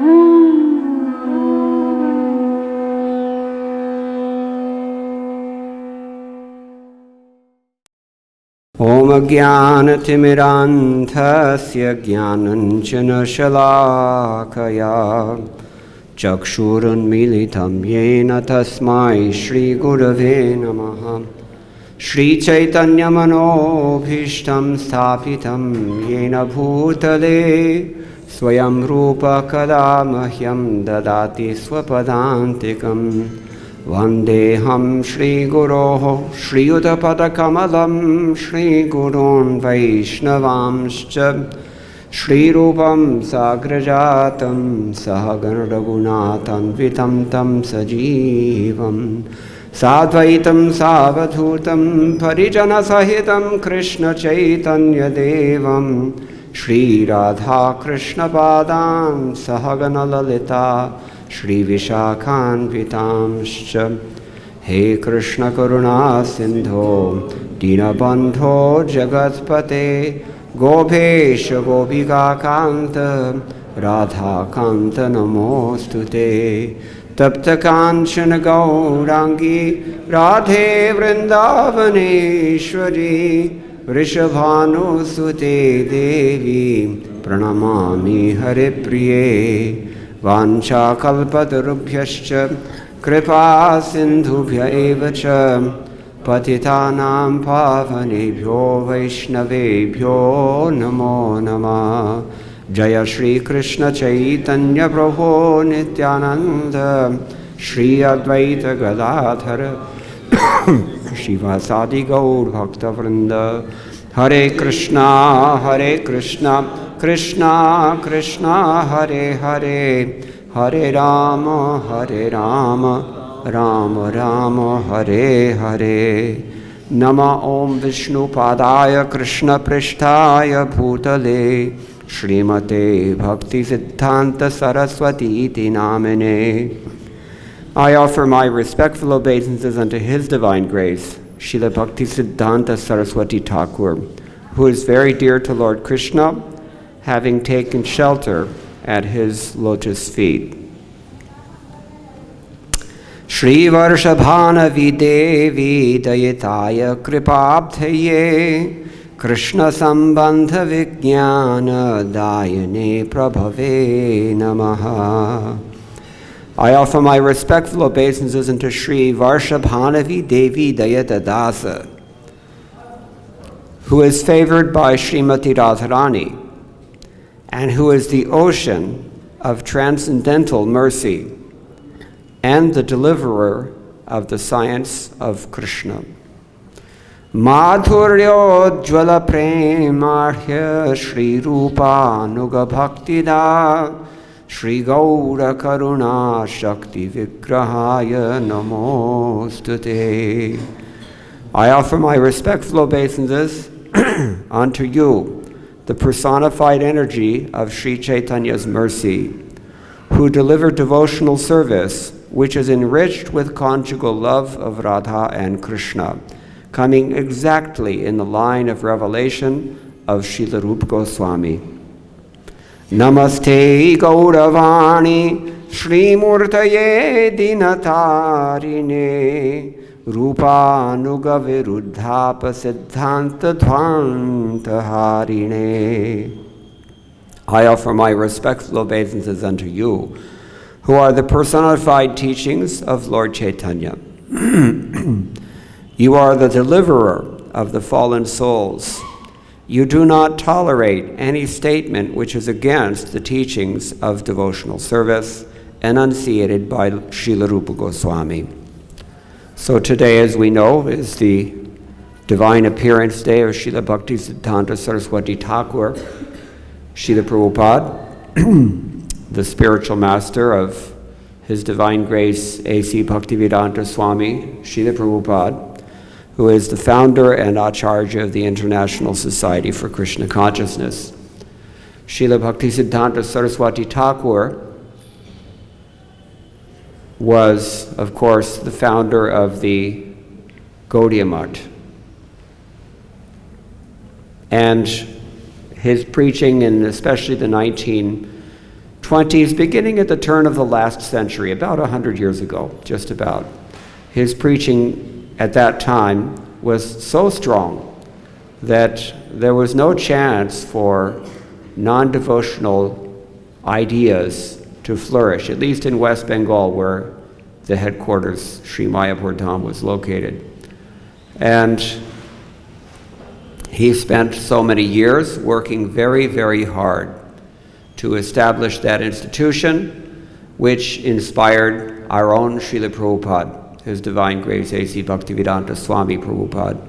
Om Jnanatimirandhasya Jnananjana-shalakaya Chakshurunmilitam Yena Tasmai Shri Gurave Namaha Shri Chaitanya Manobhishtam Sthapitam Yena Bhutale Swayam Rupa Kadamahyam Dadati Swapadantikam Vandeham Shri Guroho Shri Udapadakamalam Shri Gurun Vaishnavamscha Shri Rupam Sagrajatam Sahagan Raghunathan Vitam Tam Sajivam Sadvaitam Savadhutam Parijana Sahitam Krishna Chaitanya Devam Shri Radha Krishna Padam Sahagana Lalita Shri Vishakhan Vitamscha He Krishna Karuna Sindho Dinabandho Jagatpate Gopesha Gopika Kanta Radha Kanta Namostute Tapta Kanchana Gaurangi Radhe Vrindavaneshwari Rishabhanu Sute Devi Pranamami Hare Priye Vancha kalpatarubhyascha kripa sindhubhya evacha patitanam pavanebhyo vaishnavebhyo namo namah Jaya Shri Krishna Chaitanya Prabhu Nityananda Shri Advaita Gadadhara Shivasadi Gaur Bhakta Vrinda Hare Krishna Krishna Krishna Hare Hare Hare Rama Rama Rama Hare Hare Nama Om Vishnu Padaya Krishna Prishtaya Bhutale Srimate Bhaktisiddhanta Saraswati iti namine. I offer my respectful obeisances unto His Divine Grace, Srila Bhaktisiddhanta Saraswati Thakur, who is very dear to Lord Krishna, having taken shelter at His lotus feet. Shri Varshabhanavi Devi Dayitaya Kripabdhaye Krishna Sambandha Vijnana Dayane Prabhave Namaha. I offer my respectful obeisances unto Shri Varshabhanavi Devi Dayata Dasa, who is favored by Srimati Radharani, and who is the ocean of transcendental mercy and the deliverer of the science of Krishna. Madhuryo jvala premarhya Shri Rupa Nuga Bhaktida Shri Gaura Karuna Shakti Vigrahaya Namostute. I offer my respectful obeisances unto you, the personified energy of Sri Chaitanya's mercy, who delivered devotional service which is enriched with conjugal love of Radha and Krishna, coming exactly in the line of revelation of Srila Rupa Goswami. Namaste Gauravani Shri Murtaye Dinatarine Rupa Nuga Viruddhapa Siddhanta Dhvanta Harine. I offer my respectful obeisances unto you, who are the personified teachings of Lord Chaitanya. You are the deliverer of the fallen souls. You do not tolerate any statement which is against the teachings of devotional service enunciated by Srila Rupa Goswami. So today, as we know, is the divine appearance day of Srila Bhaktisiddhanta Saraswati Thakur, Srila Prabhupada, the spiritual master of His Divine Grace A.C. Bhaktivedanta Swami, Srila Prabhupada, who is the founder and Acharya of the International Society for Krishna Consciousness. Srila Bhaktisiddhanta Saraswati Thakur was, of course, the founder of the Gaudiya Math. And his preaching in especially the 1920s 20s, beginning at the turn of the last century, about 100 years ago, just about. His preaching at that time was so strong that there was no chance for non-devotional ideas to flourish, at least in West Bengal, where the headquarters, Sri Mayapur Dham, was located. And he spent so many years working very, very hard to establish that institution, which inspired our own Srila Prabhupada, His Divine Grace A.C. Bhaktivedanta Swami Prabhupada.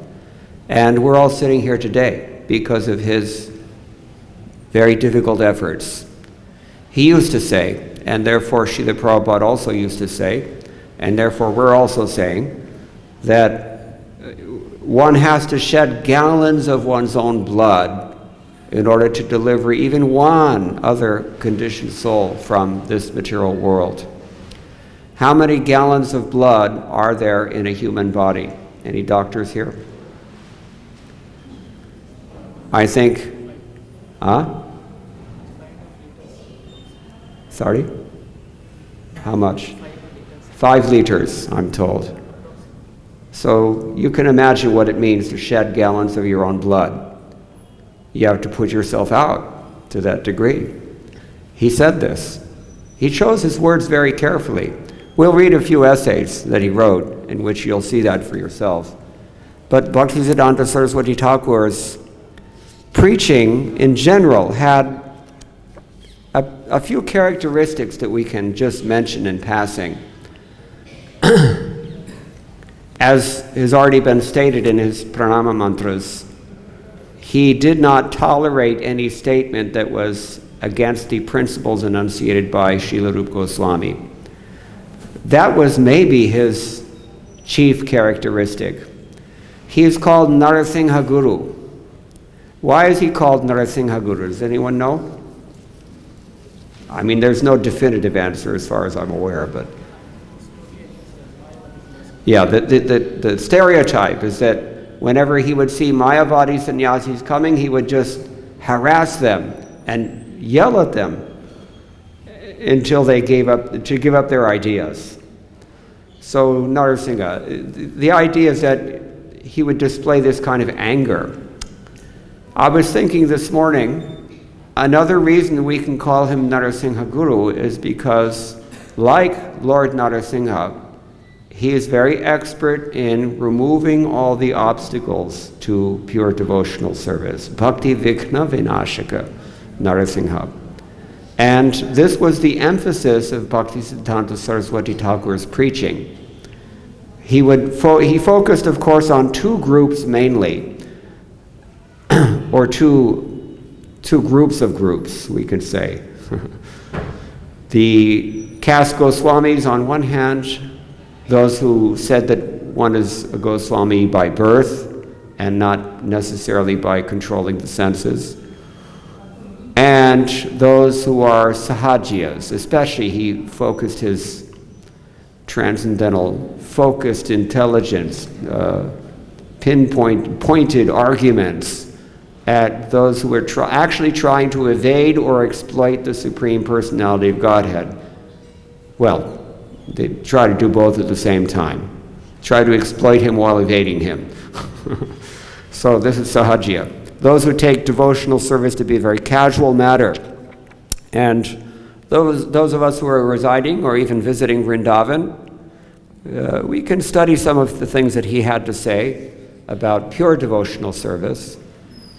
And we're all sitting here today because of his very difficult efforts. He used to say, and therefore Srila Prabhupada also used to say, and therefore we're also saying, that one has to shed gallons of one's own blood in order to deliver even one other conditioned soul from this material world. How many gallons of blood are there in a human body? Any doctors here? I think, Sorry? How much? 5 liters, I'm told. So you can imagine what it means to shed gallons of your own blood. You have to put yourself out to that degree. He said this. He chose his words very carefully. We'll read a few essays that he wrote in which you'll see that for yourself. But Bhaktisiddhanta Saraswati Thakur's preaching in general had a few characteristics that we can just mention in passing. As has already been stated in his pranama mantras, he did not tolerate any statement that was against the principles enunciated by Srila Rupa Goswami. That was maybe his chief characteristic. He is called Narasingha Guru. Why is he called Narasingha Guru? Does anyone know? I mean, there's no definitive answer as far as I'm aware, but yeah, the stereotype is that whenever he would see Mayavadi sannyasis coming, he would just harass them and yell at them until they give up their ideas. So Narasingha, the idea is that he would display this kind of anger. I was thinking this morning, another reason we can call him Narasingha Guru is because, like Lord Narasingha, he is very expert in removing all the obstacles to pure devotional service. Bhakti Vighna Vinashaka, Narasingha. And this was the emphasis of Bhaktisiddhanta Saraswati Thakur's preaching. He focused, of course, on 2 groups mainly, or two groups of groups, we could say. The caste Goswamis on one hand, those who said that one is a Goswami by birth and not necessarily by controlling the senses. And those who are Sahajiyas, especially he focused his transcendental, focused intelligence, pointed arguments at those who were actually trying to evade or exploit the Supreme Personality of Godhead. Well, they try to do both at the same time. Try to exploit him while evading him. So this is Sahajiya. Those who take devotional service to be a very casual matter. And those of us who are residing or even visiting Vrindavan, we can study some of the things that he had to say about pure devotional service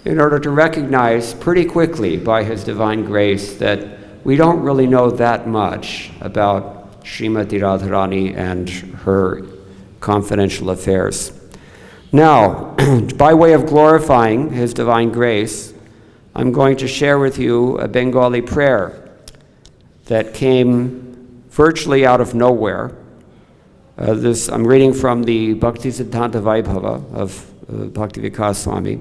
in order to recognize pretty quickly by his divine grace that we don't really know that much about Srimati Radharani and her confidential affairs. Now, by way of glorifying his divine grace, I'm going to share with you a Bengali prayer that came virtually out of nowhere. I'm reading from the Bhaktisiddhanta Vaibhava of Bhaktivedanta Swami.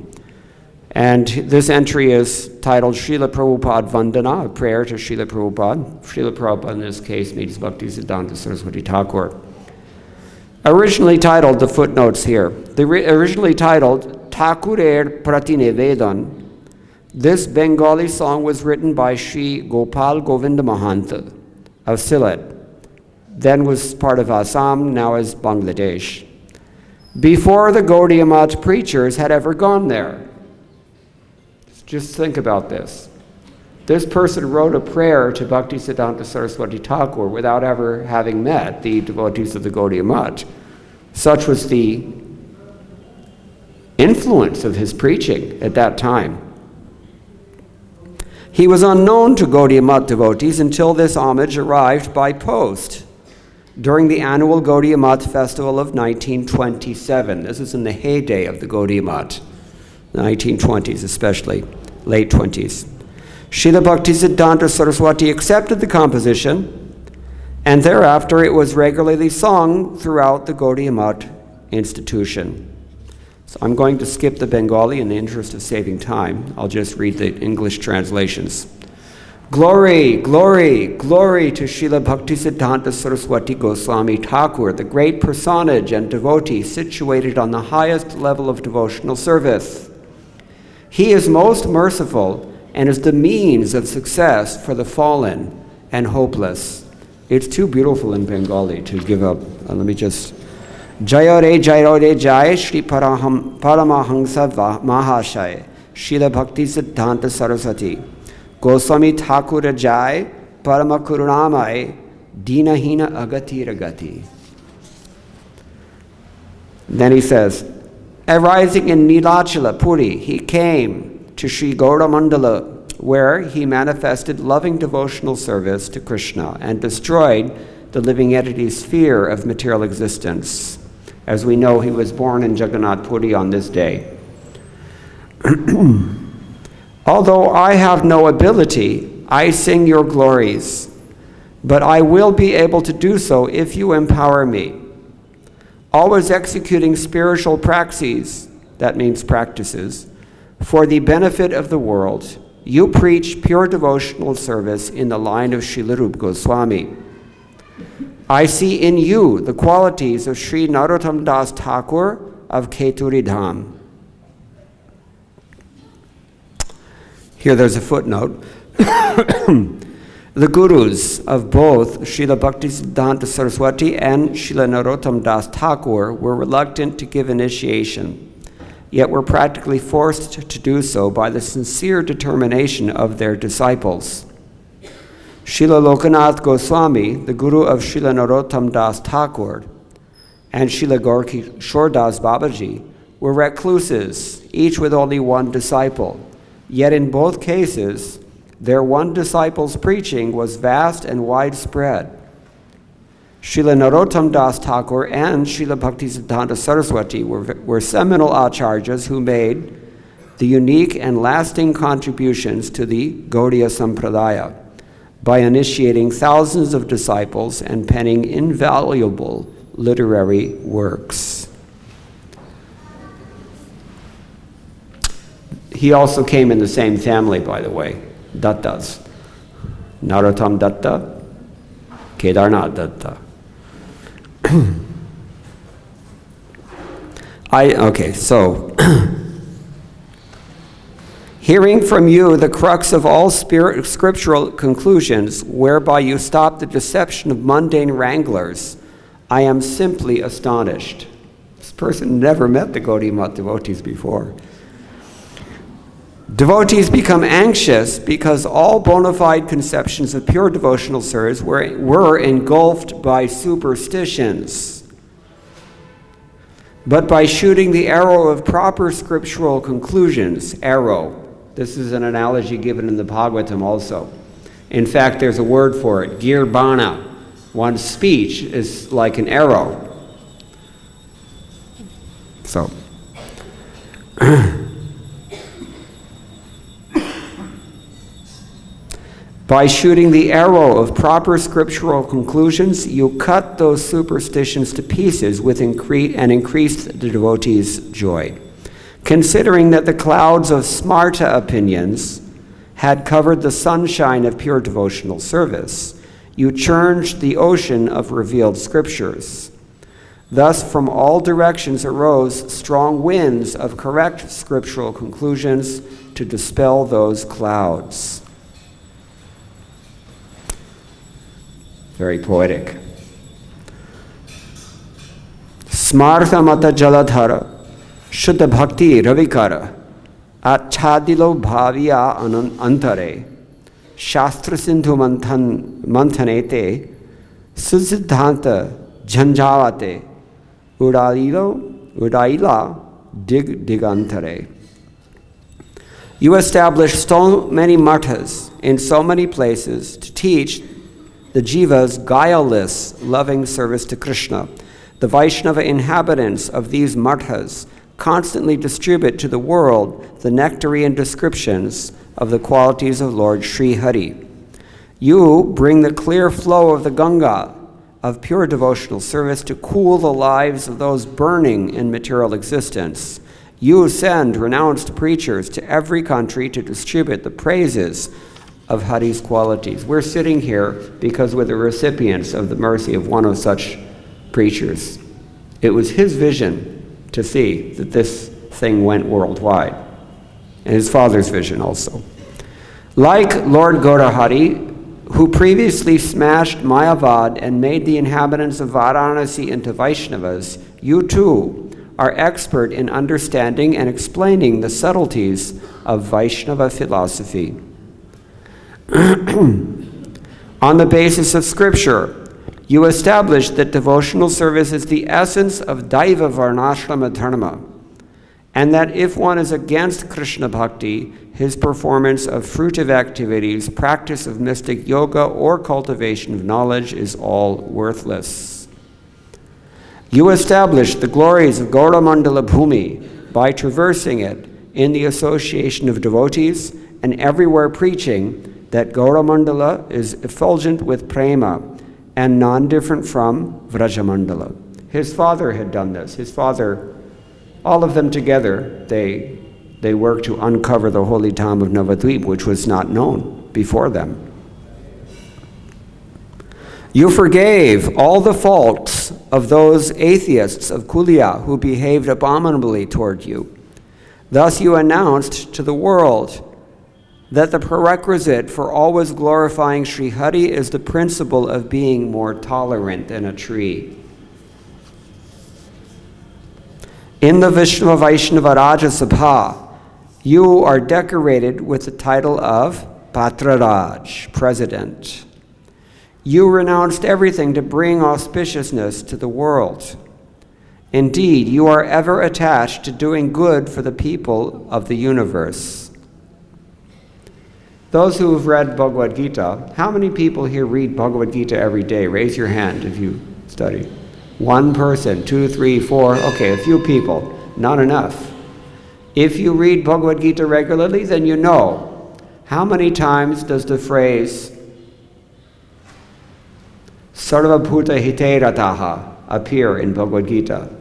And this entry is titled Srila Prabhupada Vandana, a prayer to Srila Prabhupada. Srila Prabhupada in this case means Bhaktisiddhanta Saraswati Thakur. Originally titled, the footnotes here, originally titled Thakurer Pratinevedan This Bengali song was written by Sri Gopal Govinda Mahanta of Sylhet, then was part of Assam, now is Bangladesh, before the Gaudiya Math preachers had ever gone there. Just think about this. This person wrote a prayer to Bhaktisiddhanta Saraswati Thakur without ever having met the devotees of the Gaudiya Math. Such was the influence of his preaching at that time. He was unknown to Gaudiya Math devotees until this homage arrived by post during the annual Gaudiya Math festival of 1927. This is in the heyday of the Gaudiya Math, the 1920s especially, late 20s. Srila Bhaktisiddhanta Saraswati accepted the composition, and thereafter it was regularly sung throughout the Gaudiya Math institution. So I'm going to skip the Bengali in the interest of saving time. I'll just read the English translations. Glory, glory, glory to Srila Bhaktisiddhanta Saraswati Goswami Thakur, the great personage and devotee situated on the highest level of devotional service. He is most merciful and is the means of success for the fallen and hopeless. It's too beautiful in Bengali to give up. Let me just... Jaya re jai Shri Paramahamsa Mahashaya Srila Bhaktisiddhanta Saraswati Goswami Thakur Jai Parama Karunamai Dinahina Agati Ragati. Then he says, arising in Nilachala Puri, he came to Sri Gauramandala, where he manifested loving devotional service to Krishna and destroyed the living entity's fear of material existence. As we know, he was born in Jagannath Puri on this day. Although I have no ability, I sing your glories, but I will be able to do so if you empower me. Always executing spiritual praxis, that means practices, for the benefit of the world, you preach pure devotional service in the line of Srila Rupa Goswami. I see in you the qualities of Sri Narottam Das Thakur of Keturi Dham. Here there's a footnote. The gurus of both Srila Bhaktisiddhanta Saraswati and Srila Narottam Das Thakur were reluctant to give initiation, yet were practically forced to do so by the sincere determination of their disciples. Srila Lokanath Goswami, the guru of Srila Narottam Das Thakur, and Srila Gaurkishore Das Babaji were recluses, each with only one disciple. Yet in both cases, their one disciple's preaching was vast and widespread. Srila Narottam Das Thakur and Srila Bhaktisiddhanta Saraswati were seminal acharyas who made the unique and lasting contributions to the Gaudiya Sampradaya by initiating thousands of disciples and penning invaluable literary works. He also came in the same family, by the way, Dattas. Narottam Datta, Kedarnath Datta. Hearing from you the crux of all scriptural conclusions, whereby you stop the deception of mundane wranglers, I am simply astonished. This person never met the Gaudiya Math devotees before. Devotees become anxious because all bona fide conceptions of pure devotional service were engulfed by superstitions. But by shooting the arrow of proper scriptural conclusions, arrow, this is an analogy given in the Bhagavatam also. In fact, there's a word for it, girbana. One's speech is like an arrow. So, by shooting the arrow of proper scriptural conclusions, you cut those superstitions to pieces and increased the devotee's joy. Considering that the clouds of smarta opinions had covered the sunshine of pure devotional service, you churned the ocean of revealed scriptures. Thus, from all directions arose strong winds of correct scriptural conclusions, to dispel those clouds. Very poetic. Smartha mata jaladhara, Shuddha bhakti ravikara, Achadilo bhavya antare, Shastra sindhu manthanete, Susiddhanta janjavate, Udaila digantare. You established so many mathas in so many places to teach the jiva's guileless, loving service to Krishna. The Vaishnava inhabitants of these mathas constantly distribute to the world the nectarian descriptions of the qualities of Lord Sri Hari. You bring the clear flow of the Ganga of pure devotional service to cool the lives of those burning in material existence. You send renounced preachers to every country to distribute the praises of Hari's qualities. We're sitting here because we're the recipients of the mercy of one of such preachers. It was his vision to see that this thing went worldwide, and his father's vision also. Like Lord Gaurahari, who previously smashed Mayavad and made the inhabitants of Varanasi into Vaishnavas, you too are expert in understanding and explaining the subtleties of Vaishnava philosophy. On the basis of scripture, you establish that devotional service is the essence of Daiva Varnashrama Dharma, and that if one is against Krishna Bhakti, his performance of fruitive activities, practice of mystic yoga, or cultivation of knowledge is all worthless. You establish the glories of Gauramandala Bhumi by traversing it in the association of devotees and everywhere preaching that Gauramandala is effulgent with prema and non-different from Vrajamandala. His father had done this. His father, all of them together, they worked to uncover the holy town of Navadvip, which was not known before them. You forgave all the faults of those atheists of Kulia who behaved abominably toward you. Thus you announced to the world that the prerequisite for always glorifying Sri Hari is the principle of being more tolerant than a tree. In the Vishnava Vaishnava Raja Sabha, you are decorated with the title of Patraraj, President. You renounced everything to bring auspiciousness to the world. Indeed, you are ever attached to doing good for the people of the universe. Those who have read Bhagavad-Gita, how many people here read Bhagavad-Gita every day? Raise your hand if you study. One person, 2, 3, 4, okay, a few people, not enough. If you read Bhagavad-Gita regularly, then you know. How many times does the phrase Sarvabhuta hite rataha appear in Bhagavad-Gita?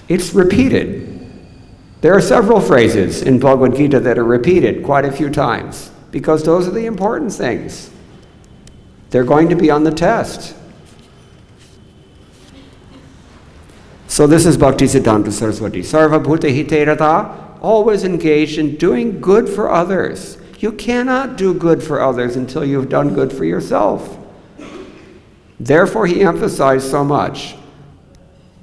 It's repeated. There are several phrases in Bhagavad-Gita that are repeated quite a few times, because those are the important things. They're going to be on the test. So this is Bhaktisiddhanta Saraswati. Sarvabhuta hite rata, always engaged in doing good for others. You cannot do good for others until you've done good for yourself. Therefore he emphasized so much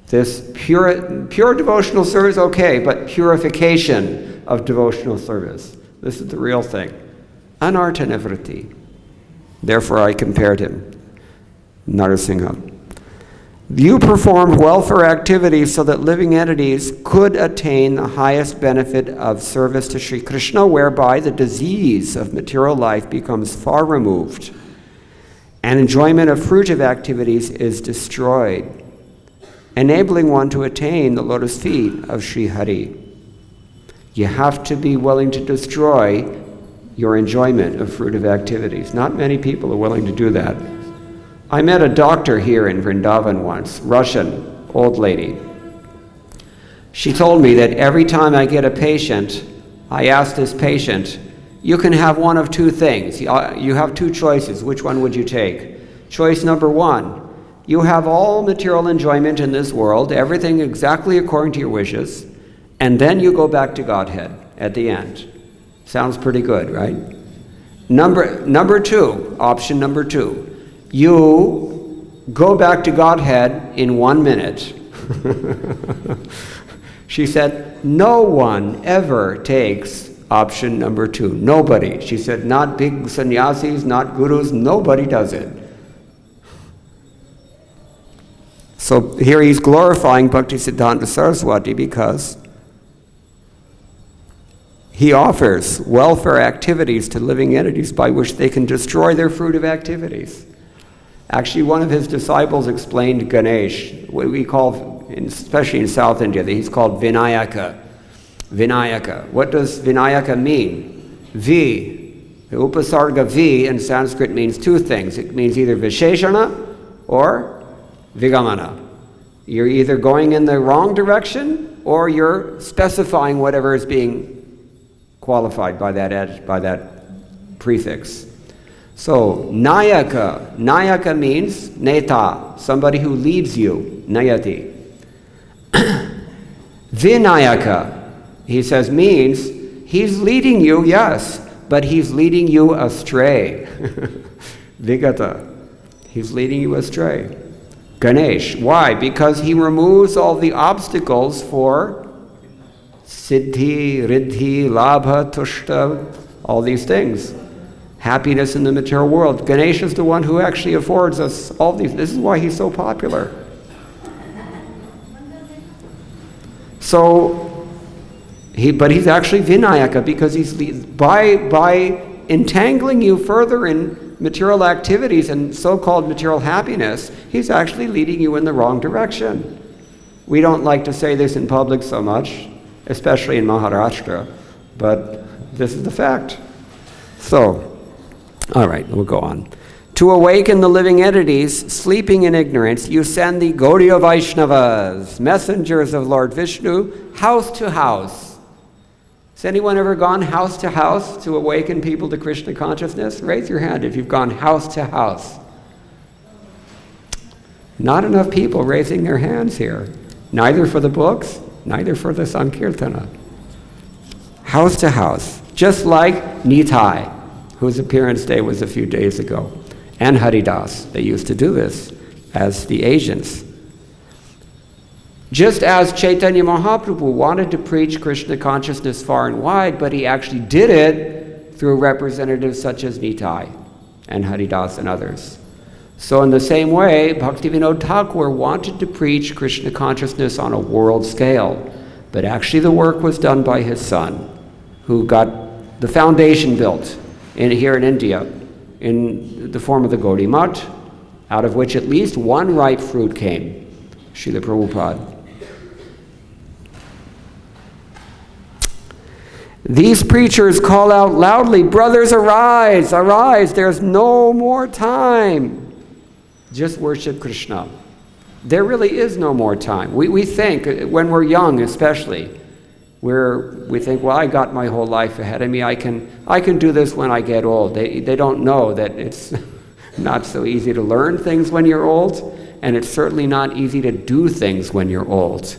this pure devotional service, okay, but purification of devotional service. This is the real thing. Anartha nivriti. Therefore I compared him, Narasingha. You performed welfare activities so that living entities could attain the highest benefit of service to Sri Krishna, whereby the disease of material life becomes far removed and enjoyment of fruitive activities is destroyed, enabling one to attain the lotus feet of Sri Hari. You have to be willing to destroy your enjoyment of fruitive activities. Not many people are willing to do that. I met a doctor here in Vrindavan once, Russian, old lady. She told me that every time I get a patient, I ask this patient, you can have one of two things. You have two choices. Which one would you take? Choice number one, you have all material enjoyment in this world, everything exactly according to your wishes, and then you go back to Godhead at the end. Sounds pretty good, right? Number two, option number two. You go back to Godhead in 1 minute. She said, no one ever takes option number two. Nobody. She said, not big sannyasis, not gurus, nobody does it. So here he's glorifying Bhaktisiddhanta Saraswati because he offers welfare activities to living entities by which they can destroy their fruitive activities. Actually, one of his disciples explained Ganesh, what we call, especially in South India, he's called Vinayaka. Vinayaka. What does Vinayaka mean? V. The upasarga V in Sanskrit means two things. It means either Visheshana or Vigamana. You're either going in the wrong direction or you're specifying whatever is being qualified by that prefix. So, Nayaka. Nayaka means Neta, somebody who leads you. Nayati. Vinayaka, he says, means he's leading you, yes, but he's leading you astray. Vigata. He's leading you astray. Ganesh. Why? Because he removes all the obstacles for siddhi, riddhi, labha, tushta, all these things. Happiness in the material world. Ganesh is the one who actually affords us all these. This is why he's so popular. So, but he's actually Vinayaka because he's by entangling you further in material activities and so-called material happiness, he's actually leading you in the wrong direction. We don't like to say this in public so much, especially in Maharashtra, but this is the fact. So, all right, we'll go on. To awaken the living entities sleeping in ignorance, you send the Gaudiya Vaishnavas, messengers of Lord Vishnu, house to house. Has anyone ever gone house to house to awaken people to Krishna consciousness? Raise your hand if you've gone house to house. Not enough people raising their hands here. Neither for the books, neither for the Sankirtana. House to house. Just like Nitai, whose appearance day was a few days ago, and Haridas. They used to do this as the agents. Just as Chaitanya Mahaprabhu wanted to preach Krishna consciousness far and wide, but he actually did it through representatives such as Nitai and Haridas and others. So in the same way, Bhaktivinoda Thakur wanted to preach Krishna consciousness on a world scale, but actually the work was done by his son, who got the foundation built here in India in the form of the Gaudiya Math, out of which at least one ripe fruit came, Srila Prabhupada. These preachers call out loudly, brothers, arise, arise, there's no more time. Just worship Krishna. There really is no more time. We think, when we're young especially, we think, well, I got my whole life ahead of me. I can do this when I get old. They don't know that it's not so easy to learn things when you're old, and it's certainly not easy to do things when you're old.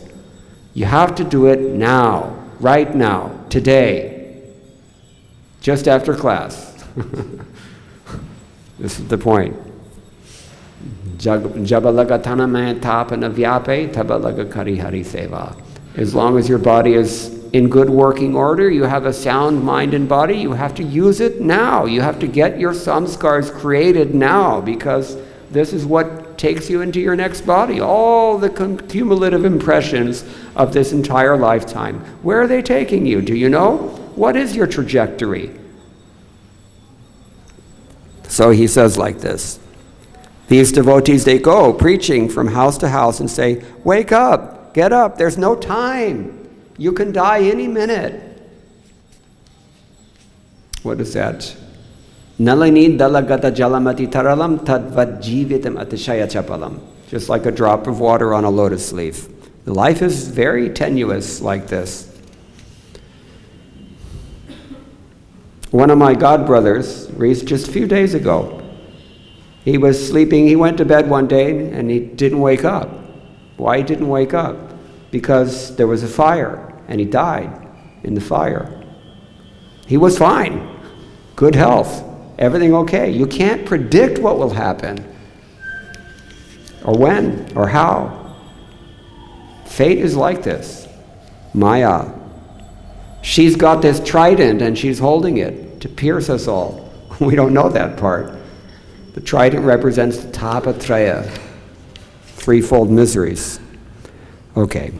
You have to do it now, right now, today, just after class. This is the point. Jabalaga tanamaya tapana vyape tabalaga kari hari seva. As long as your body is in good working order, you have a sound mind and body, you have to use it now. You have to get your samskars created now, because this is what takes you into your next body. All the cumulative impressions of this entire lifetime. Where are they taking you? Do you know? What is your trajectory? So he says like this. These devotees, they go preaching from house to house and say, wake up, get up, there's no time. You can die any minute. What is that? Nalini dalagata jalamati taralam tadvad jivitam atishaya chapalam. Just like a drop of water on a lotus leaf. Life is very tenuous like this. One of my godbrothers, raised just a few days ago, he was sleeping, he went to bed one day and he didn't wake up. Why he didn't wake up? Because there was a fire and he died in the fire. He was fine. Good health. Everything okay. You can't predict what will happen. Or when, or how. Fate is like this. Maya. She's got this trident and she's holding it to pierce us all. We don't know that part. The trident represents the Tapatraya, threefold miseries. Okay.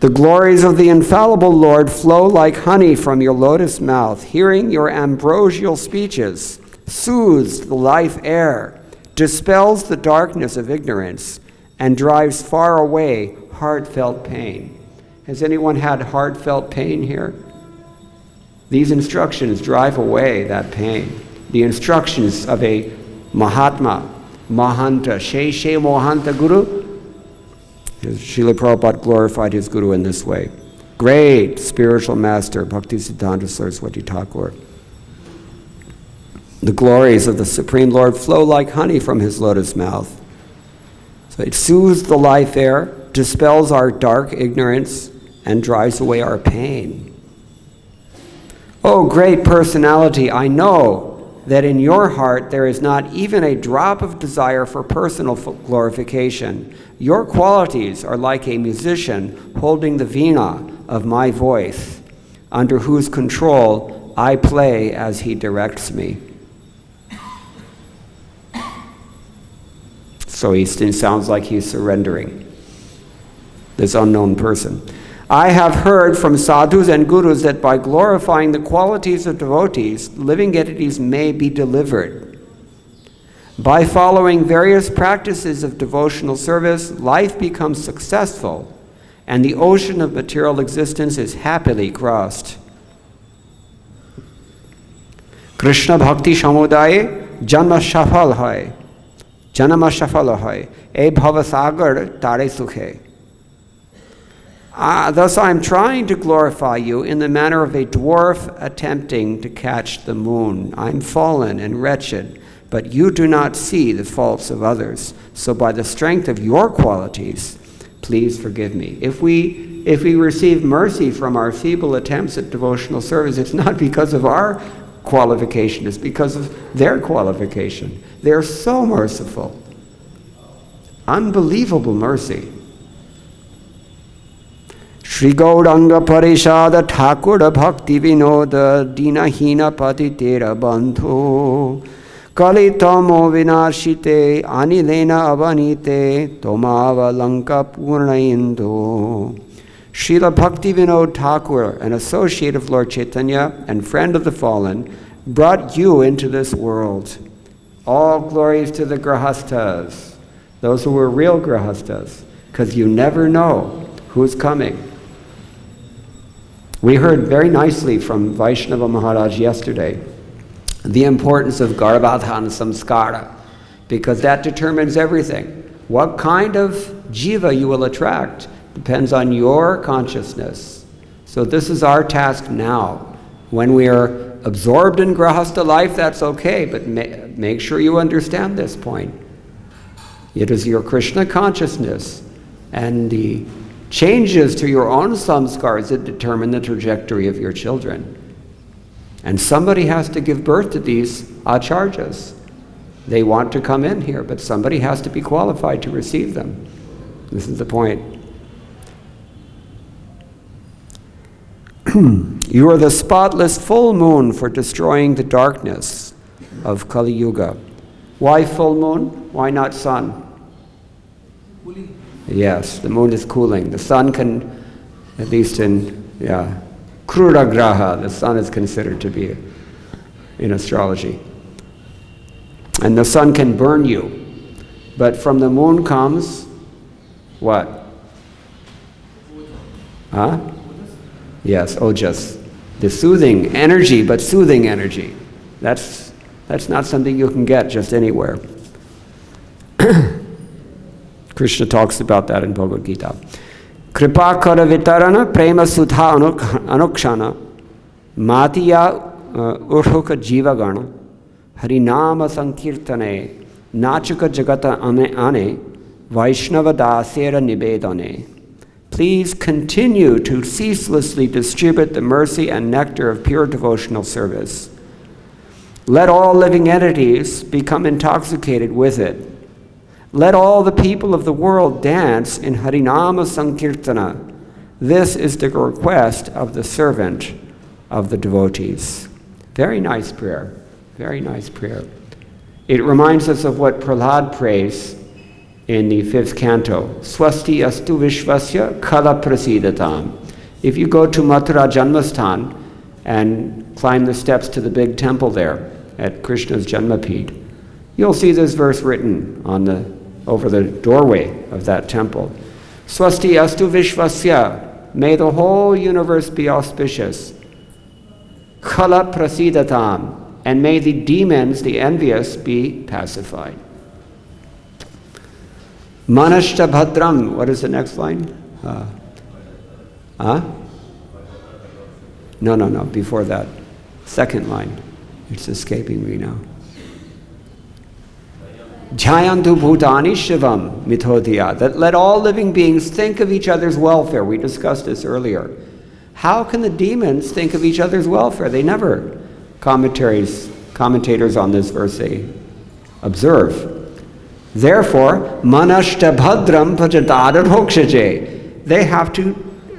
The glories of the infallible Lord flow like honey from your lotus mouth. Hearing your ambrosial speeches soothes the life air, dispels the darkness of ignorance, and drives far away heartfelt pain. Has anyone had heartfelt pain here? These instructions drive away that pain. The instructions of a Mahatma, Mahanta, Sheshe Mohanta Guru. Srila Prabhupada glorified his Guru in this way. Great spiritual master, Bhaktisiddhanta Saraswati Thakura. The glories of the Supreme Lord flow like honey from his lotus mouth. So it soothes the life air, dispels our dark ignorance, and drives away our pain. Oh, great personality, I know that in your heart there is not even a drop of desire for personal glorification. Your qualities are like a musician holding the veena of my voice, under whose control I play as he directs me. So he sounds like he's surrendering, this unknown person. I have heard from sadhus and gurus that by glorifying the qualities of devotees, living entities may be delivered. By following various practices of devotional service, life becomes successful, and the ocean of material existence is happily crossed. Krishna Bhakti Samudaye Janma Shafal Hai. Janama Shafal Hai. E Bhavasagar Tare Sukhe. Thus I am trying to glorify you in the manner of a dwarf attempting to catch the moon. I am fallen and wretched, but you do not see the faults of others. So by the strength of your qualities, please forgive me. If we receive mercy from our feeble attempts at devotional service, it's not because of our qualification, it's because of their qualification. They're so merciful. Unbelievable mercy. Shri Gauranga Parishada Thakura Bhakti Vinoda Dinahina Patitera Bandhu Kalitamo Vinashite Anilena Avanite Tomava Lanka Purnaindu. Srila Bhakti Vinod Thakur, an associate of Lord Chaitanya and friend of the fallen, brought you into this world. All glories to the Grahastas, those who were real Grahastas, because you never know who's coming. We heard very nicely from Vaishnava Maharaj yesterday the importance of Garbhadhan Samskara, because that determines everything. What kind of jiva you will attract depends on your consciousness. So this is our task now. When we are absorbed in Grahastha life, that's okay, but make sure you understand this point. It is your Krishna consciousness and the changes to your own samskars that determine the trajectory of your children. And somebody has to give birth to these acharyas. They want to come in here, but somebody has to be qualified to receive them. This is the point. You are the spotless full moon for destroying the darkness of Kali Yuga. Why full moon? Why not sun? Yes, the moon is cooling. The sun can, at least in Krura Graha, the sun is considered to be in astrology. And the sun can burn you. But from the moon comes what? Huh? Yes, ojas. The soothing energy, but soothing energy. That's not something you can get just anywhere. Krishna talks about that in Bhagavad-Gita. Kripa kara vitarana prema sudha anukshana matiya urhuka jivagana harinama sankirtane nachaka jagata ane vaishnava dasera nibedane. please continue to ceaselessly distribute the mercy and nectar of pure devotional service. Let all living entities become intoxicated with it. Let all the people of the world dance in Harinama Sankirtana. This is the request of the servant of the devotees. Very nice prayer. Very nice prayer. It reminds us of what Prahlad prays in the 5th canto. Swasti astu vishvasya kala prasidatam. If you go to Mathura Janmasthan and climb the steps to the big temple there at Krishna's Janmapid, you'll see this verse written over the doorway of that temple. Swasti astu vishvasya. May the whole universe be auspicious. Kala prasidatam. And may the demons, the envious, be pacified. Manashta bhadram. What is the next line? No. Before that. Second line. It's escaping me now. Jayantu bhutani shivam mithodhya. That let all living beings think of each other's welfare. We discussed this earlier. How can the demons think of each other's welfare? They never. Commentators on this verse, they observe. Therefore, manashta bhadram bhajadadar hokshaje. They have to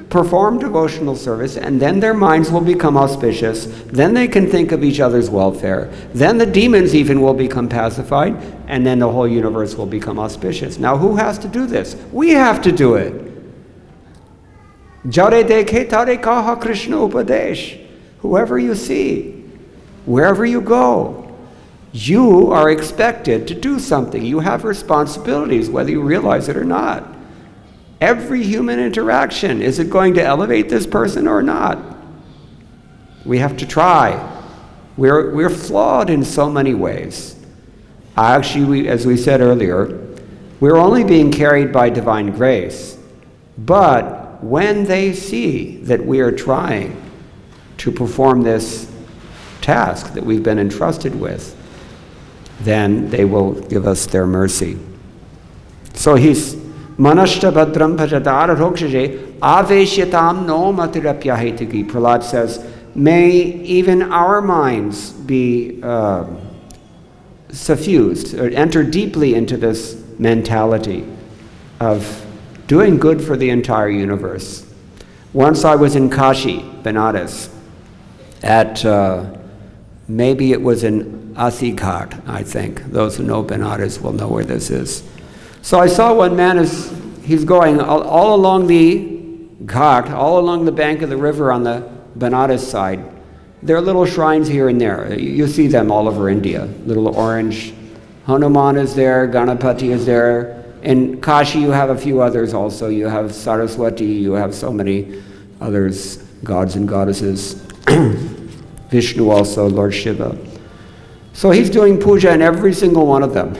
perform devotional service, and then their minds will become auspicious. Then they can think of each other's welfare. Then the demons even will become pacified, and then the whole universe will become auspicious. Now, who has to do this? We have to do it. Jare dekhe tare kaha Krishna upadesh. Whoever you see, wherever you go, you are expected to do something. You have responsibilities, whether you realize it or not. Every human interaction, is it going to elevate this person or not? We have to try. We're flawed in so many ways. Actually, as we said earlier, we're only being carried by divine grace. But when they see that we are trying to perform this task that we've been entrusted with, then they will give us their mercy. So he's manashta bhadram bhajadara rokshaje aveshyatam no matirapyahetigi. Prahlad says, may even our minds be suffused, or enter deeply into this mentality of doing good for the entire universe. Once I was in Kashi, Benares, at maybe it was in Asighat, I think. Those who know Benares will know where this is. So I saw one man, he's going all along the ghat, all along the bank of the river on the Benares side. There are little shrines here and there. You see them all over India. Little orange. Hanuman is there, Ganapati is there. In Kashi you have a few others also. You have Saraswati, you have so many others, gods and goddesses. Vishnu also, Lord Shiva. So he's doing puja in every single one of them.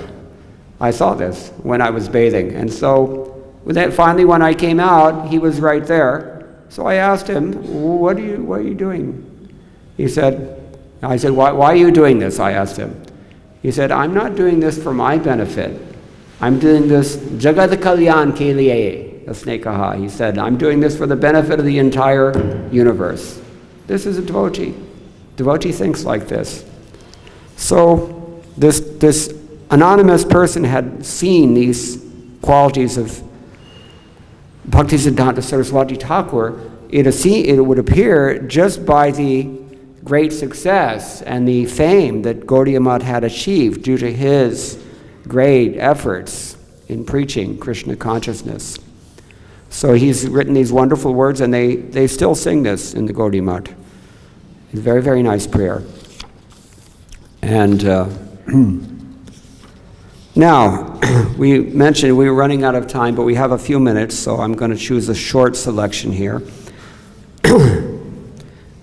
I saw this when I was bathing. And so finally when I came out, he was right there. So I asked him, what are you doing? I said, why are you doing this? I asked him. He said, I'm not doing this for my benefit. I'm doing this Jagad Kalyan ke liye, usne kaha. He said, I'm doing this for the benefit of the entire universe. This is a devotee. Devotee thinks like this. So this anonymous person had seen these qualities of Bhaktisiddhanta Saraswati Thakura. It would appear just by the great success and the fame that Gaudiya Math had achieved due to his great efforts in preaching Krishna consciousness. So he's written these wonderful words, and they still sing this in the Gaudiya Math. It's a very, very nice prayer. And now, we mentioned we were running out of time, but we have a few minutes, so I'm going to choose a short selection here,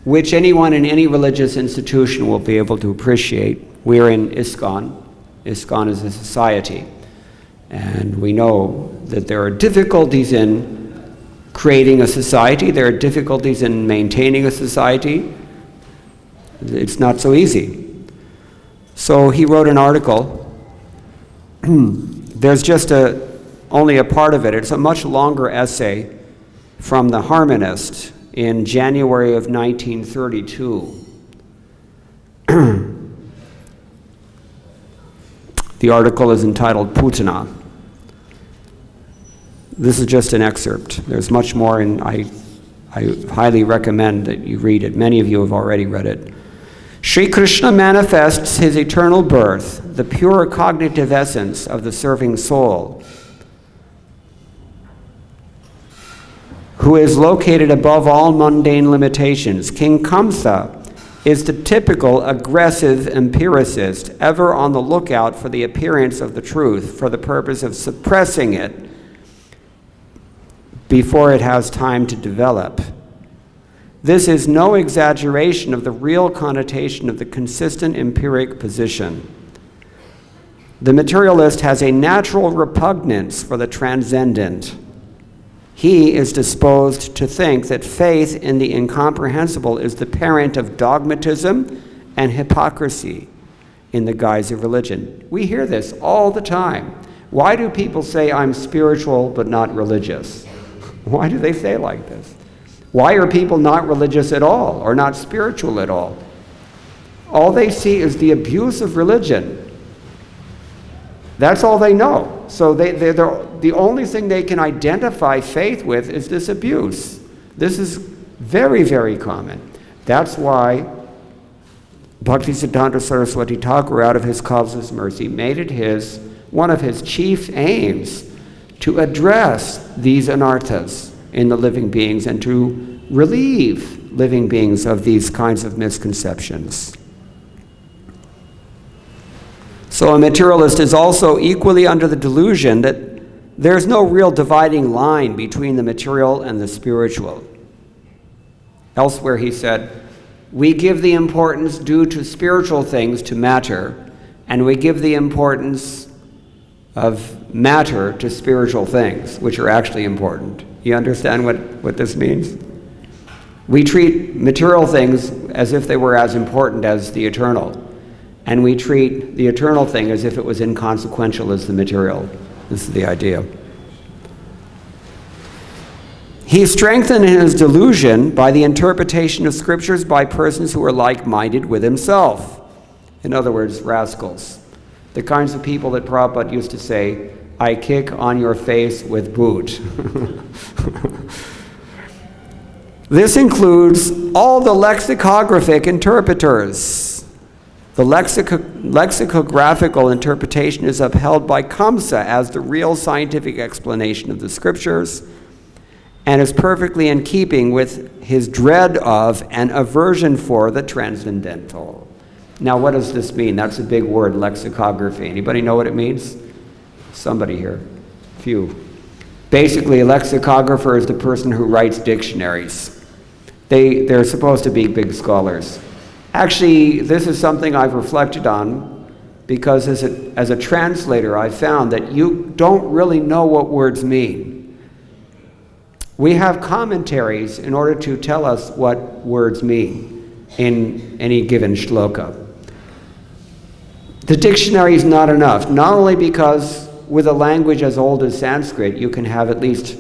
which anyone in any religious institution will be able to appreciate. We're in ISKCON. ISKCON is a society. And we know that there are difficulties in creating a society. There are difficulties in maintaining a society. It's not so easy. So he wrote an article. There's just only a part of it. It's a much longer essay from The Harmonist in January of 1932. The article is entitled Putana. This is just an excerpt. There's much more, and I highly recommend that you read it. Many of you have already read it. Sri Krishna manifests his eternal birth, the pure cognitive essence of the serving soul, who is located above all mundane limitations. King Kamsa is the typical aggressive empiricist, ever on the lookout for the appearance of the truth for the purpose of suppressing it before it has time to develop. This is no exaggeration of the real connotation of the consistent empiric position. The materialist has a natural repugnance for the transcendent. He is disposed to think that faith in the incomprehensible is the parent of dogmatism and hypocrisy in the guise of religion. We hear this all the time. Why do people say, I'm spiritual but not religious? Why do they say like this? Why are people not religious at all or not spiritual at all? All they see is the abuse of religion. That's all they know. So the only thing they can identify faith with is this abuse. This is very, very common. That's why Bhaktisiddhanta Saraswati Thakura, out of his causeless mercy, made it one of his chief aims to address these anarthas in the living beings and to relieve living beings of these kinds of misconceptions. So a materialist is also equally under the delusion that there's no real dividing line between the material and the spiritual. Elsewhere he said, we give the importance due to spiritual things to matter, and we give the importance of matter to spiritual things, which are actually important. You understand what this means? We treat material things as if they were as important as the eternal. And we treat the eternal thing as if it was inconsequential as the material. This is the idea. He strengthened his delusion by the interpretation of scriptures by persons who are like-minded with himself. In other words, rascals. The kinds of people that Prabhupada used to say, I kick on your face with boot. This includes all the lexicographic interpreters. The lexicographical interpretation is upheld by Kamsa as the real scientific explanation of the scriptures and is perfectly in keeping with his dread of and aversion for the transcendental. Now, what does this mean? That's a big word, lexicography. Anybody know what it means? Somebody here. Few. Basically, a lexicographer is the person who writes dictionaries. They're supposed to be big scholars. Actually, this is something I've reflected on because as a translator, I found that you don't really know what words mean. We have commentaries in order to tell us what words mean in any given shloka. The dictionary is not enough, not only because with a language as old as Sanskrit, you can have at least,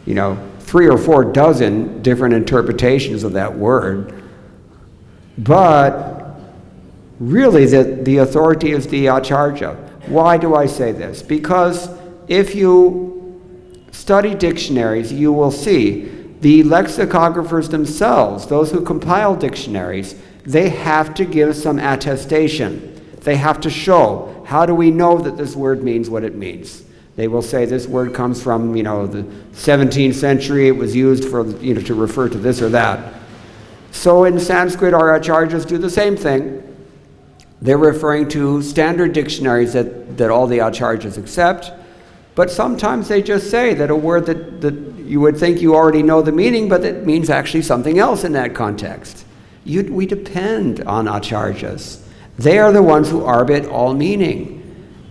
3 or 4 dozen different interpretations of that word, but really the authority is the Acharya. Why do I say this? Because if you study dictionaries, you will see the lexicographers themselves, those who compile dictionaries, they have to give some attestation. They have to show, how do we know that this word means what it means? They will say this word comes from, the 17th century, it was used for, to refer to this or that. So in Sanskrit, our acharyas do the same thing. They're referring to standard dictionaries that all the acharyas accept, but sometimes they just say that a word that you would think you already know the meaning, but it means actually something else in that context. We depend on acharyas. They are the ones who arbit all meaning.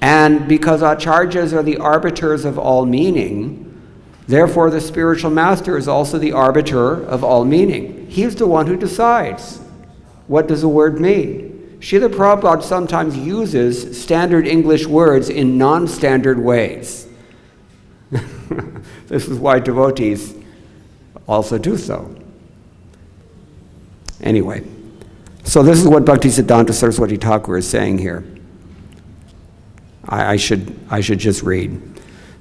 And because acharyas are the arbiters of all meaning, therefore the spiritual master is also the arbiter of all meaning. He is the one who decides, what does a word mean? Srila Prabhupada sometimes uses standard English words in non-standard ways. This is why devotees also do so. Anyway, so this is what Bhaktisiddhanta Saraswati Thakura is saying here. I should just read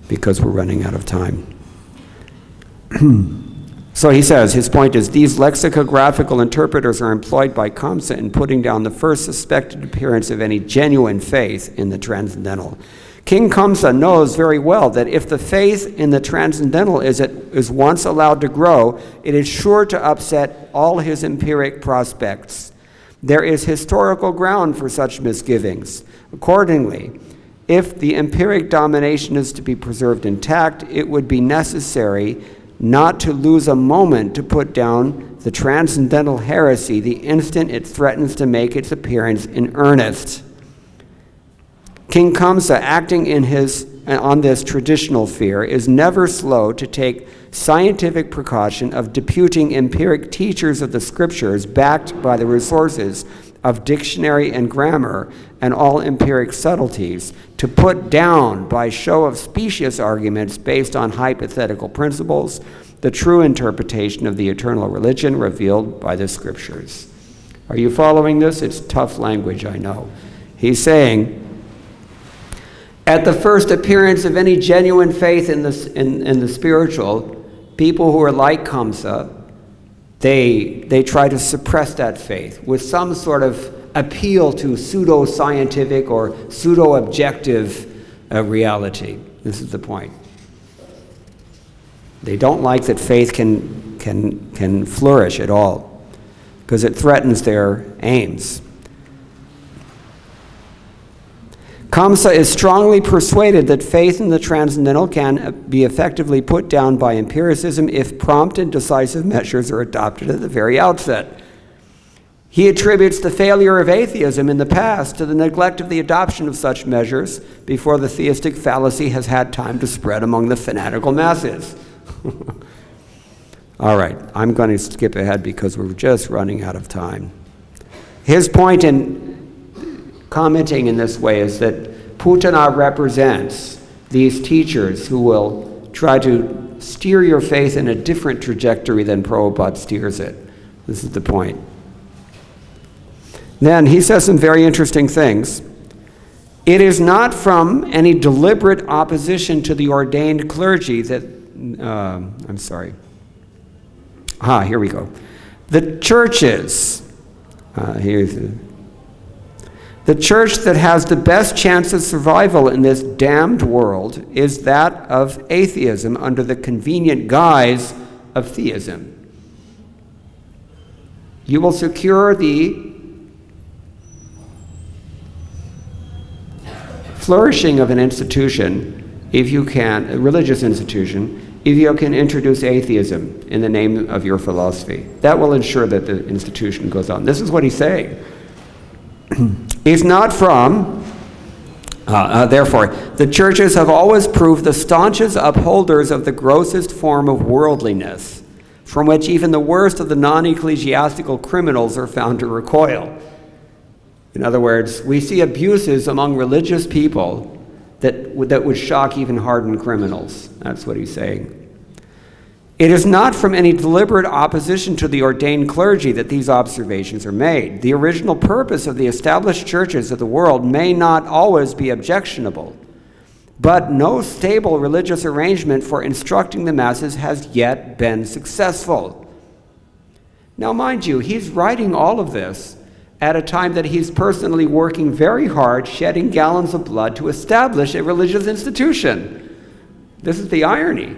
because we're running out of time. So he says, his point is, these lexicographical interpreters are employed by Kamsa in putting down the first suspected appearance of any genuine faith in the transcendental. King Kamsa knows very well that if the faith in the transcendental is once allowed to grow, it is sure to upset all his empiric prospects. There is historical ground for such misgivings. Accordingly, if the empiric domination is to be preserved intact, it would be necessary not to lose a moment to put down the transcendental heresy the instant it threatens to make its appearance in earnest. King Kamsa, acting on this traditional fear, is never slow to take scientific precaution of deputing empiric teachers of the scriptures backed by the resources of dictionary and grammar and all empiric subtleties to put down by show of specious arguments based on hypothetical principles the true interpretation of the eternal religion revealed by the scriptures. Are you following this? It's tough language, I know. He's saying, at the first appearance of any genuine faith in the spiritual, people who are like Kamsa, they try to suppress that faith with some sort of appeal to pseudo-scientific or pseudo-objective reality. This is the point. They don't like that faith can flourish at all because it threatens their aims. Kamsa is strongly persuaded that faith in the transcendental can be effectively put down by empiricism if prompt and decisive measures are adopted at the very outset. He attributes the failure of atheism in the past to the neglect of the adoption of such measures before the theistic fallacy has had time to spread among the fanatical masses. All right, I'm going to skip ahead because we're just running out of time. His point in commenting in this way is that Putana represents these teachers who will try to steer your faith in a different trajectory than Prabhupada steers it. This is the point. Then he says some very interesting things. It is not from any deliberate opposition to the ordained clergy that, here we go. The churches, the church that has the best chance of survival in this damned world is that of atheism under the convenient guise of theism. You will secure the flourishing of an institution, if you can, a religious institution, if you can introduce atheism in the name of your philosophy. That will ensure that the institution goes on. This is what he's saying. He's not from, therefore, the churches have always proved the staunchest upholders of the grossest form of worldliness, from which even the worst of the non-ecclesiastical criminals are found to recoil. In other words, we see abuses among religious people that would shock even hardened criminals. That's what he's saying. It is not from any deliberate opposition to the ordained clergy that these observations are made. The original purpose of the established churches of the world may not always be objectionable, but no stable religious arrangement for instructing the masses has yet been successful. Now, mind you, he's writing all of this at a time that he's personally working very hard, shedding gallons of blood to establish a religious institution. This is the irony.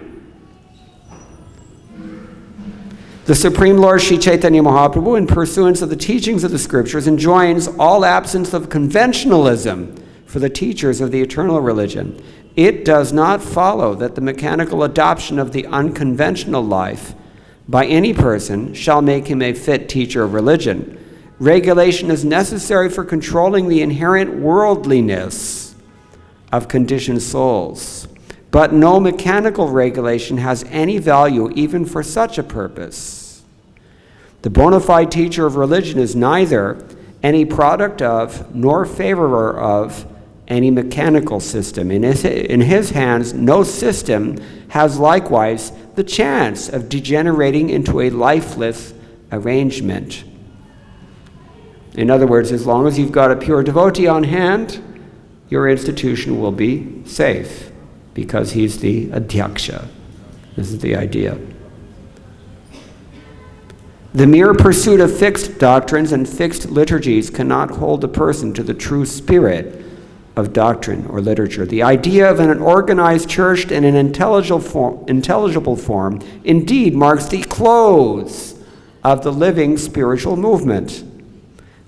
The Supreme Lord Sri Chaitanya Mahaprabhu, in pursuance of the teachings of the scriptures, enjoins all absence of conventionalism for the teachers of the eternal religion. It does not follow that the mechanical adoption of the unconventional life by any person shall make him a fit teacher of religion. Regulation is necessary for controlling the inherent worldliness of conditioned souls, but no mechanical regulation has any value even for such a purpose. The bona fide teacher of religion is neither any product of nor favorer of any mechanical system. In his hands, no system has likewise the chance of degenerating into a lifeless arrangement. In other words, as long as you've got a pure devotee on hand, your institution will be safe, because he's the adhyaksha. This is the idea. The mere pursuit of fixed doctrines and fixed liturgies cannot hold a person to the true spirit of doctrine or literature. The idea of an organized church in an intelligible form indeed marks the close of the living spiritual movement.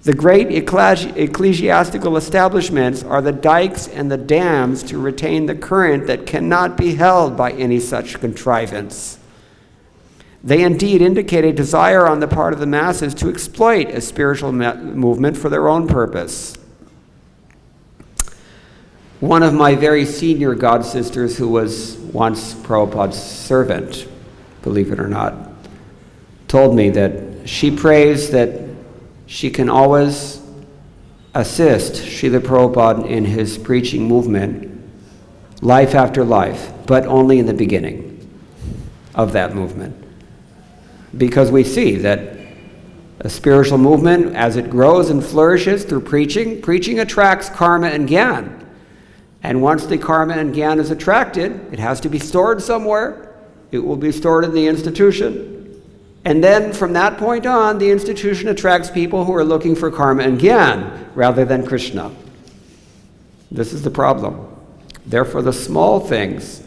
The great ecclesiastical establishments are the dikes and the dams to retain the current that cannot be held by any such contrivance. They indeed indicate a desire on the part of the masses to exploit a spiritual movement for their own purpose. One of my very senior god sisters, who was once Prabhupada's servant, believe it or not, told me that she prays that she can always assist Srila Prabhupada in his preaching movement, life after life, but only in the beginning of that movement. Because we see that a spiritual movement, as it grows and flourishes through preaching attracts karma and gyan. And once the karma and gyan is attracted, it has to be stored somewhere. It will be stored in the institution. And then from that point on, the institution attracts people who are looking for karma and gyan rather than Krishna. This is the problem. Therefore, the small things,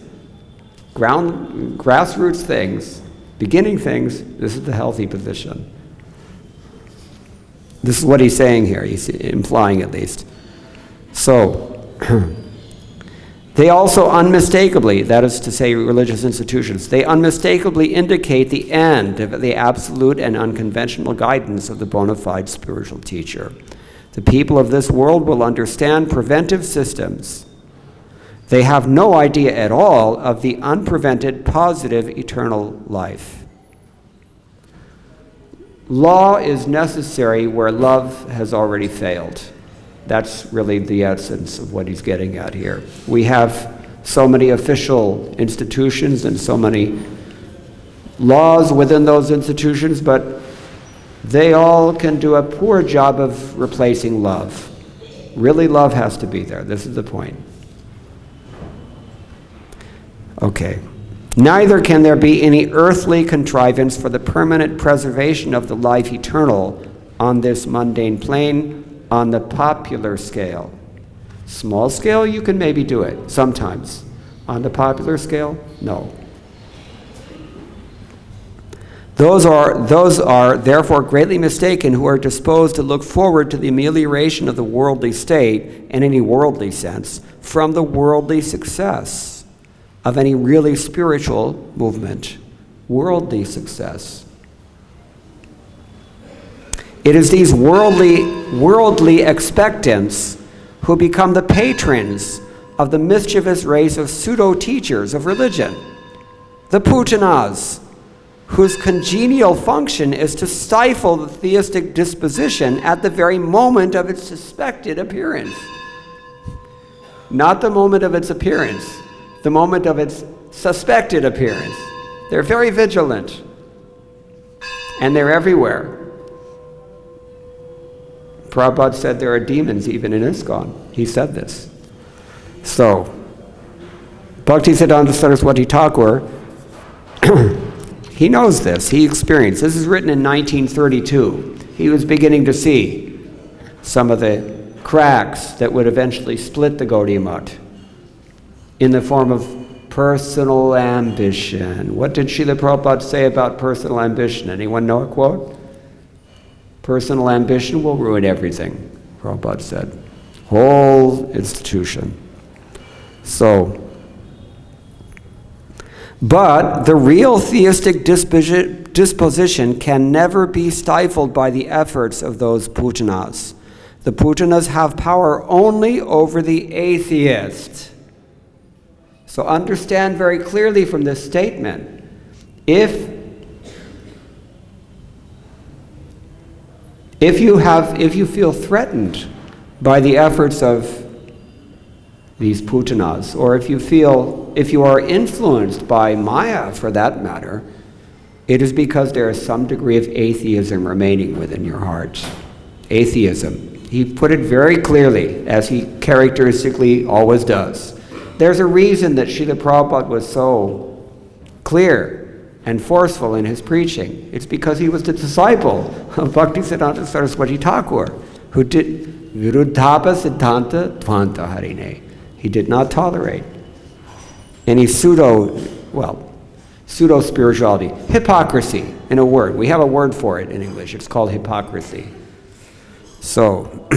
grassroots things, beginning things, this is the healthy position. This is what he's saying here, he's implying at least. So, they also unmistakably, that is to say religious institutions, they unmistakably indicate the end of the absolute and unconventional guidance of the bona fide spiritual teacher. The people of this world will understand preventive systems. They have no idea at all of the unprevented, positive, eternal life. Law is necessary where love has already failed. That's really the essence of what he's getting at here. We have so many official institutions and so many laws within those institutions, but they all can do a poor job of replacing love. Really, love has to be there. This is the point. Okay. Neither can there be any earthly contrivance for the permanent preservation of the life eternal on this mundane plane, on the popular scale. Small scale, you can maybe do it sometimes. On the popular scale, no. Those are therefore greatly mistaken who are disposed to look forward to the amelioration of the worldly state in any worldly sense from the worldly success of any really spiritual movement. Worldly success. It is these worldly expectants who become the patrons of the mischievous race of pseudo-teachers of religion, the Putanas, whose congenial function is to stifle the theistic disposition at the very moment of its suspected appearance. Not the moment of its appearance, the moment of its suspected appearance. They're very vigilant, and they're everywhere. Prabhupada said there are demons even in ISKCON. He said this. So, Bhaktisiddhanta Saraswati Thakur, he knows this, he experienced. This is written in 1932. He was beginning to see some of the cracks that would eventually split the Gaudiya Math in the form of personal ambition. What did Srila Prabhupada say about personal ambition? Anyone know a quote? Personal ambition will ruin everything, Prabhupada said. Whole institution. So, but the real theistic disposition can never be stifled by the efforts of those Putanas. The Putanas have power only over the atheist. So understand very clearly from this statement, if you feel threatened by the efforts of these putanas, or if you are influenced by Maya for that matter, it is because there is some degree of atheism remaining within your heart. Atheism. He put it very clearly, as he characteristically always does. There's a reason that Srila Prabhupada was so clear and forceful in his preaching. It's because he was the disciple of Bhaktisiddhanta Saraswati Thakur, who did Viruddhapa Siddhanta Dvanta Harine. He did not tolerate any pseudo-spirituality. Hypocrisy, in a word. We have a word for it in English. It's called hypocrisy. So,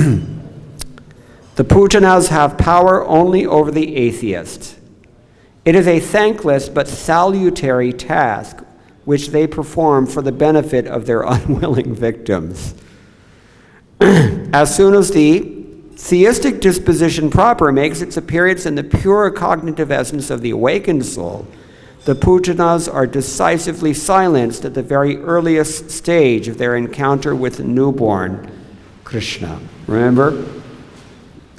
the Putanas have power only over the atheist. It is a thankless but salutary task which they perform for the benefit of their unwilling victims. As soon as the theistic disposition proper makes its appearance in the pure cognitive essence of the awakened soul, the Putanas are decisively silenced at the very earliest stage of their encounter with the newborn Krishna. Remember?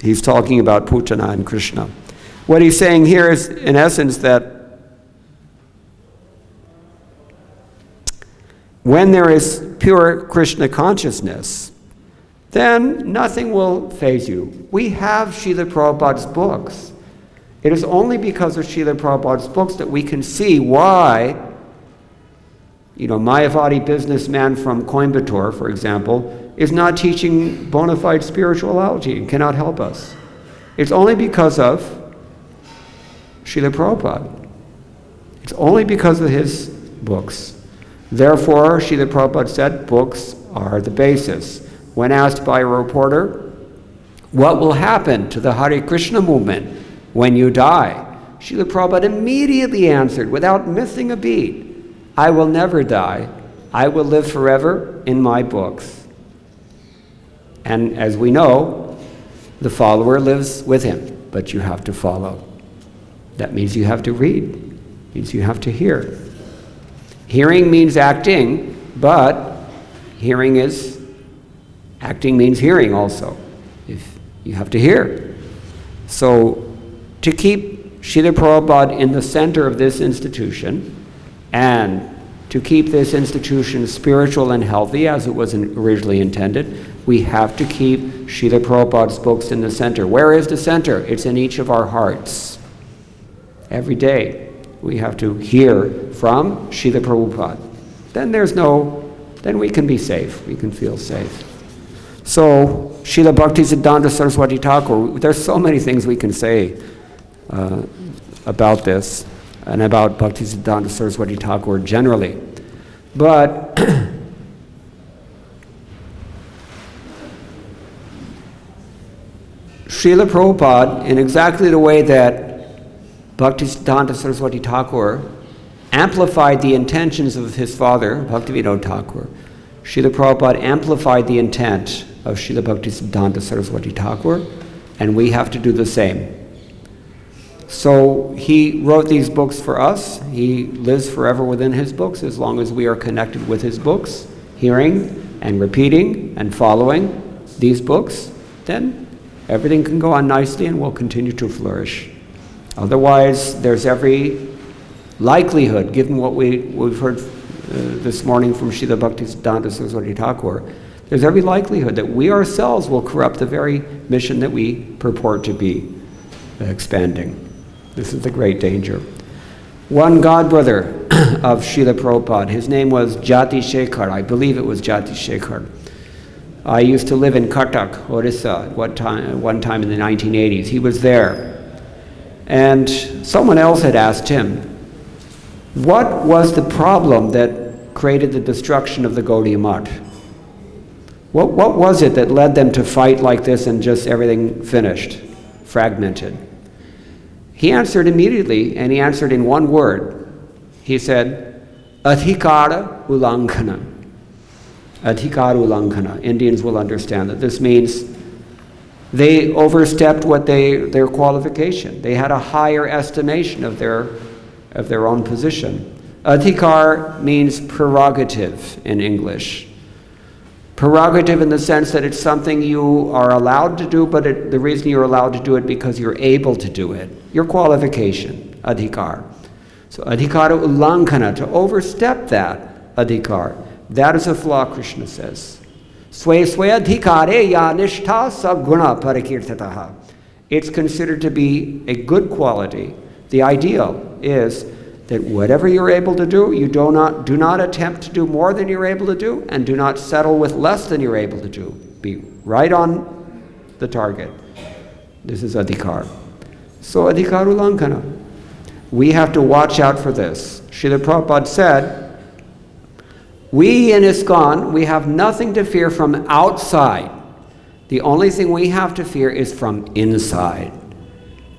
He's talking about Putana and Krishna. What he's saying here is, in essence, that when there is pure Krishna consciousness, then nothing will faze you. We have Srila Prabhupada's books. It is only because of Srila Prabhupada's books that we can see why, Mayavadi businessman from Coimbatore, for example, is not teaching bona fide spirituality and cannot help us. It's only because of Srila Prabhupada. It's only because of his books. Therefore, Srila Prabhupada said, books are the basis. When asked by a reporter, what will happen to the Hare Krishna movement when you die? Srila Prabhupada immediately answered, without missing a beat, I will never die. I will live forever in my books. And as we know, the follower lives with him, but you have to follow. That means you have to read. It means you have to hear. Hearing means acting, but acting means hearing also. If you have to hear. So to keep Srila Prabhupada in the center of this institution, and to keep this institution spiritual and healthy as it was originally intended, we have to keep Srila Prabhupada's books in the center. Where is the center? It's in each of our hearts. Every day we have to hear from Srila Prabhupada. Then we can be safe. We can feel safe. So, Srila Bhaktisiddhanta Saraswati Thakur, there's so many things we can say about this and about Bhaktisiddhanta Saraswati Thakur generally. But Srila Prabhupada, in exactly the way that Bhaktisiddhanta Saraswati Thakur amplified the intentions of his father, Bhaktivinoda Thakur, Srila Prabhupada amplified the intent of Srila Bhaktisiddhanta Saraswati Thakur, and we have to do the same. So he wrote these books for us. He lives forever within his books as long as we are connected with his books, hearing and repeating and following these books, then everything can go on nicely and will continue to flourish. Otherwise, there's every likelihood, given what we've heard this morning from Srila Bhaktisiddhanta Saraswati Thakur, there's every likelihood that we ourselves will corrupt the very mission that we purport to be expanding. This is the great danger. One godbrother of Srila Prabhupada, his name was Jati Shekhar. I believe it was Jati Shekhar. I used to live in Cuttack, Orissa, at one time in the 1980s. He was there. And someone else had asked him, what was the problem that created the destruction of the Gaudiya Math? What was it that led them to fight like this and just everything finished, fragmented? He answered immediately, and he answered in one word. He said, Adhikara Ulanghana. Adhikara Ulanghana. Indians will understand that this means they overstepped their qualification. They had a higher estimation of their own position. Adhikar means prerogative in English. Prerogative in the sense that it's something you are allowed to do, but the reason you're allowed to do it because you're able to do it. Your qualification, adhikar. So adhikara ullankana, to overstep that adhikar, that is a flaw, Krishna says. Swe adhikare ya nishtha saguna parakirtataha. It's considered to be a good quality. The ideal is that whatever you're able to do, you do not attempt to do more than you're able to do, and do not settle with less than you're able to do. Be right on the target. This is adhikar. So adhikar ullankana. We have to watch out for this. Srila Prabhupada said, we in ISKCON, we have nothing to fear from outside. The only thing we have to fear is from inside.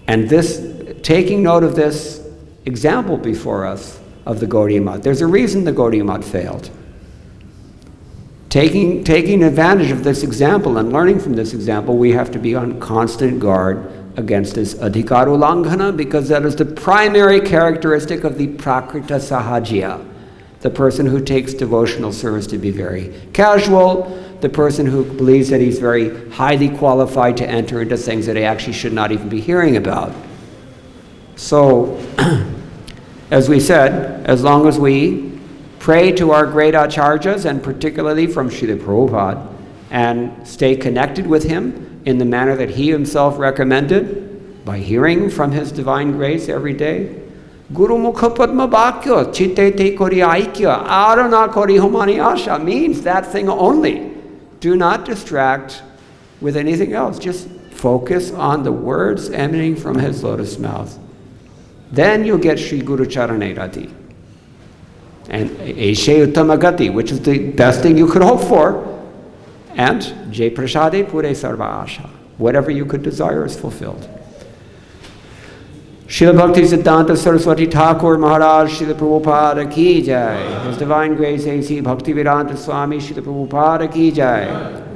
And this, taking note of this example before us of the Gaudiya Math, there's a reason the Gaudiya Math failed. Taking advantage of this example and learning from this example, we have to be on constant guard against this adhikar ullankana, because that is the primary characteristic of the prakrita sahajya, the person who takes devotional service to be very casual, the person who believes that he's very highly qualified to enter into things that he actually should not even be hearing about. So, as we said, as long as we pray to our great acharyas, and particularly from Srila Prabhupada, and stay connected with him in the manner that he himself recommended, by hearing from his divine grace every day, Guru Mukha Padma Bhakya, Chitte Te Kori Aikya, Arana Kori Homani Asha, means that thing only. Do not distract with anything else. Just focus on the words emanating from his lotus mouth. Then you'll get Sri Guru Charane Rati. And Eshe Uttamagati, which is the best thing you could hope for. And Jai Prasade Pure Sarva Asha. Whatever you could desire is fulfilled. Srila Bhaktisiddhanta Saraswati Thakur Maharaj Srila Prabhupada Ki Jai. His Divine Grace A.C. Bhaktivedanta Swami Srila Prabhupada Ki Jai.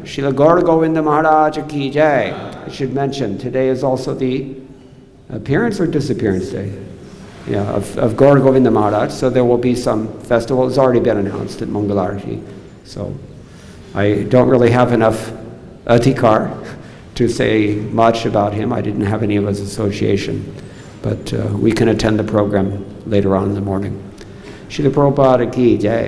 Srila Gaura Govinda Maharaj Ki Jai. I should mention, today is also the appearance or disappearance day? Yeah, of Gaura Govinda Maharaj. So there will be some festival. It's already been announced at Mangalarati. So I don't really have enough adhikar to say much about him. I didn't have any of his association. But we can attend the program later on in the morning. Srila Prabhupada Ki Jai.